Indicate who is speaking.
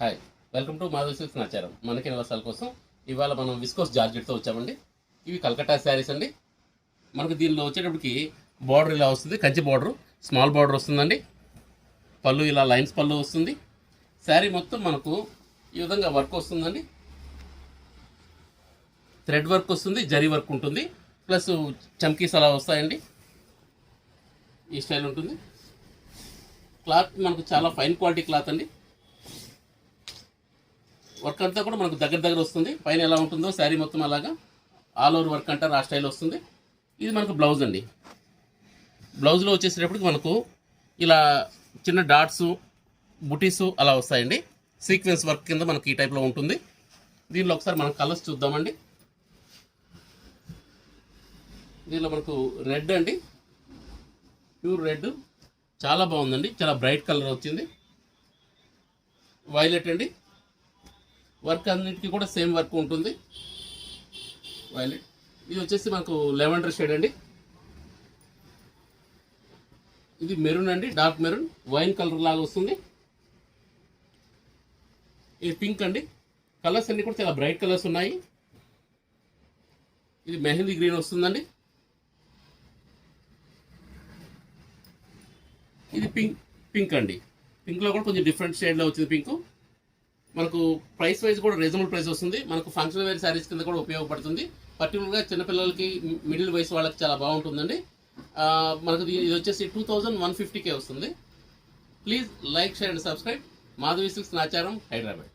Speaker 1: Hi, welcome to Madhavi silks Nacharam. మనకి నివాసాల కోసం ఇవాళ మనం విస్కోస్ జార్జెట్తో వచ్చామండి. ఇవి కలకట్టా శారీస్ అండి. మనకు దీనిలో వచ్చేటప్పటికి బార్డర్ ఇలా వస్తుంది, కంచి బార్డర్, స్మాల్ బార్డర్ వస్తుందండి. పళ్ళు ఇలా లైన్స్ పళ్ళు వస్తుంది. శారీ మొత్తం మనకు ఈ విధంగా వర్క్ వస్తుందండి. థ్రెడ్ వర్క్ వస్తుంది, జరీ వర్క్ ఉంటుంది, ప్లస్ చమ్కీస్ అలా వస్తాయండి. ఈ స్టైల్ ఉంటుంది. క్లాత్ మనకు చాలా ఫైన్ క్వాలిటీ క్లాత్ అండి. వర్క్ అంతా కూడా మనకు దగ్గర వస్తుంది. పైన ఎలా ఉంటుందో శారీ మొత్తం అలాగా ఆల్ ఓవర్ వర్క్ అంటారు, ఆ స్టైల్ వస్తుంది. ఇది మనకు బ్లౌజ్ అండి. బ్లౌజ్లో వచ్చేసేటప్పటికి మనకు ఇలా చిన్న డాట్స్, బుటీసు అలా వస్తాయండి. సీక్వెన్స్ వర్క్ కింద మనకి ఈ టైప్లో ఉంటుంది. దీనిలో ఒకసారి మనం కలర్స్ చూద్దామండి. దీనిలో మనకు రెడ్ అండి, ప్యూర్ రెడ్, చాలా బాగుందండి. చాలా బ్రైట్ కలర్ వచ్చింది. వైలెట్ అండి, వర్క్ అన్నిటికీ కూడా సేమ్ వర్క్ ఉంటుంది. వైలెట్. ఇది వచ్చేసి మనకు లెవెండర్ షేడ్ అండి. ఇది మెరూన్ అండి, డార్క్ మెరూన్, వైన్ కలర్ లాగా వస్తుంది. ఇది పింక్ అండి. కలర్స్ అన్ని కూడా చాలా బ్రైట్ కలర్స్ ఉన్నాయి. ఇది మెహందీ గ్రీన్ వస్తుందండి. ఇది పింక్ అండి. పింక్లో కూడా కొంచెం డిఫరెంట్ షేడ్లో వచ్చింది పింక్. మనకు ప్రైస్ వైజ్ కూడా రీజనబుల్ ప్రైస్ వస్తుంది. మనకు ఫంక్షన్ వేర్ శారీస్ కింద కూడా ఉపయోగపడుతుంది. పర్టికులర్గా చిన్నపిల్లలకి, మిడిల్ వయసు వాళ్ళకి చాలా బాగుంటుందండి. మనకు ఇది వచ్చేసి 2150K వస్తుంది. Please like, share and subscribe. Madhavi silks Nacharam, Hyderabad.